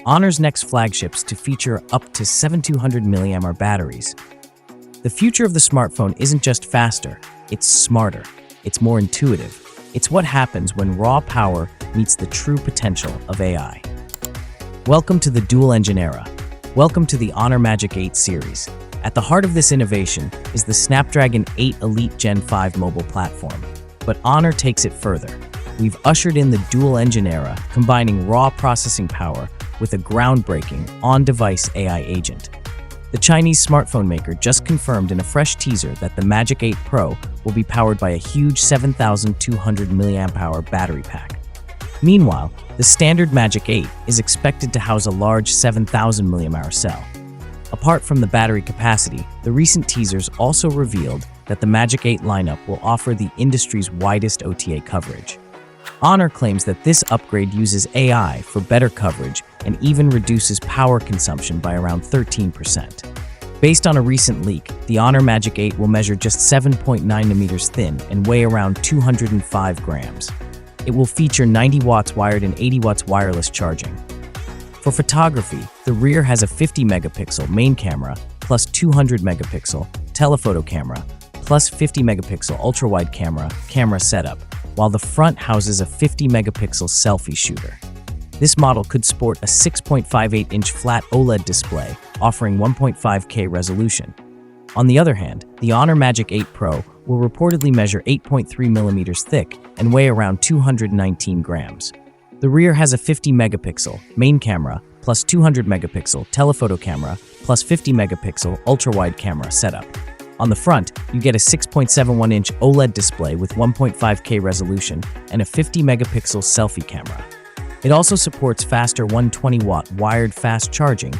Honor's next flagships to feature up to 7200 mAh batteries. The future of the smartphone isn't just faster, it's smarter, it's more intuitive. It's what happens when raw power meets the true potential of AI. Welcome to the dual-engine era. Welcome to the Honor Magic 8 series. At the heart of this innovation is the Snapdragon 8 Elite Gen 5 mobile platform. But Honor takes it further. We've ushered in the dual-engine era, combining raw processing power with a groundbreaking on-device AI agent. The Chinese smartphone maker just confirmed in a fresh teaser that the Magic 8 Pro will be powered by a huge 7,200 mAh battery pack. Meanwhile, the standard Magic 8 is expected to house a large 7,000 mAh cell. Apart from the battery capacity, the recent teasers also revealed that the Magic 8 lineup will offer the industry's widest OTA coverage. Honor claims that this upgrade uses AI for better coverage and even reduces power consumption by around 13%. Based on a recent leak, the Honor Magic 8 will measure just 7.9 mm thin and weigh around 205 grams. It will feature 90 watts wired and 80 watts wireless charging. For photography, the rear has a 50 megapixel main camera plus 200 megapixel telephoto camera plus 50 megapixel ultra-wide camera setup, while the front houses a 50 megapixel selfie shooter. This model could sport a 6.58-inch flat OLED display, offering 1.5K resolution. On the other hand, the Honor Magic 8 Pro will reportedly measure 8.3 millimeters thick and weigh around 219 grams. The rear has a 50 megapixel main camera plus 200 megapixel telephoto camera plus 50 megapixel ultra-wide camera setup. On the front, you get a 6.71-inch OLED display with 1.5K resolution and a 50 megapixel selfie camera. It also supports faster 120-watt wired fast charging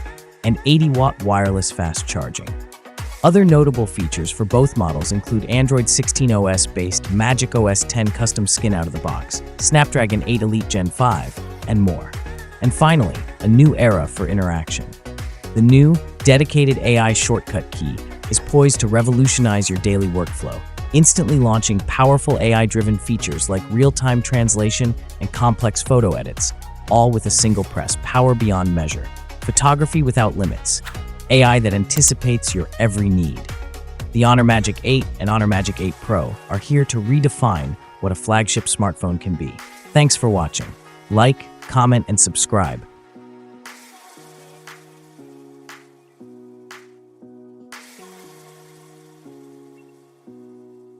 and 80-watt wireless fast charging. Other notable features for both models include Android 16 OS-based Magic OS 10 custom skin out of the box, Snapdragon 8 Elite Gen 5, and more. And finally, a new era for interaction. The new, dedicated AI shortcut key is poised to revolutionize your daily workflow, instantly launching powerful AI-driven features like real-time translation and complex photo edits, all with a single press, power beyond measure, photography without limits, AI that anticipates your every need. The Honor Magic 8 and Honor Magic 8 Pro are here to redefine what a flagship smartphone can be. Thanks for watching. Like, comment, and subscribe